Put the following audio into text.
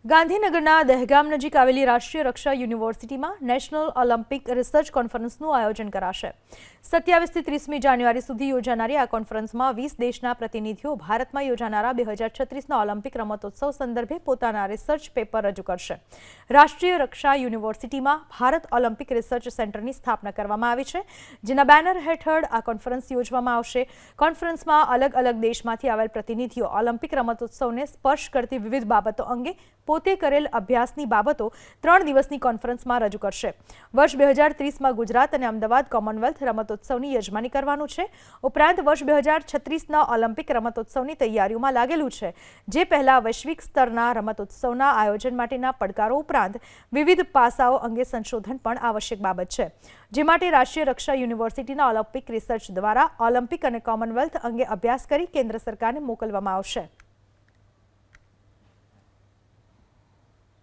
ગાંધીનગરના દહેગામ નજીક આવેલી રાષ્ટ્રીય રક્ષા યુનિવર્સિટીમાં નેશનલ ઓલિમ્પિક રિસર્ચ કોન્ફરન્સનું આયોજન કરાશે। 27 થી 30મી જાન્યુઆરી સુધી યોજાનારી આ કોન્ફરન્સમાં 20 દેશના પ્રતિનિધિઓ ભારતમાં યોજાનારા 2036ના ઓલિમ્પિક રમતોત્સવ સંદર્ભે પોતાના રિસર્ચ પેપર રજૂ કરશે। રાષ્ટ્રીય રક્ષા યુનિવર્સિટીમાં ભારત ઓલિમ્પિક રિસર્ચ સેન્ટરની સ્થાપના કરવામાં આવી છે, જેના બેનર હેઠળ આ કોન્ફરન્સ યોજવામાં આવશે। કોન્ફરન્સમાં અલગ-અલગ દેશમાંથી આવેલ પ્રતિનિધિઓ ઓલિમ્પિક રમતોત્સવને સ્પર્શ કરતી વિવિધ બાબતો અંગે પોતે કરેલ અભ્યાસની બાબતો 3 દિવસની કોન્ફરન્સમાં રજૂ કરશે। વર્ષ 2030માં ગુજરાત અને અમદાવાદ કોમનવેલ્થ રમતોત્સવની યજમાની કરવાનું છે। ઉપરાંત વર્ષ 2036ના ઓલિમ્પિક રમતોત્સવની તૈયારીઓમાં લાગેલું છે, જે પહેલા વૈશ્વિક સ્તરના રમતોત્સવના આયોજન માટેના પડકારો ઉપરાંત વિવિધ પાસાઓ અંગે સંશોધન પણ આવશ્યક બાબત છે, જે માટે રાષ્ટ્રીય રક્ષા યુનિવર્સિટીના ઓલિમ્પિક રિસર્ચ દ્વારા ઓલિમ્પિક અને કોમનવેલ્થ અંગે અભ્યાસ કરી કેન્દ્ર સરકારને મોકલવામાં આવશે।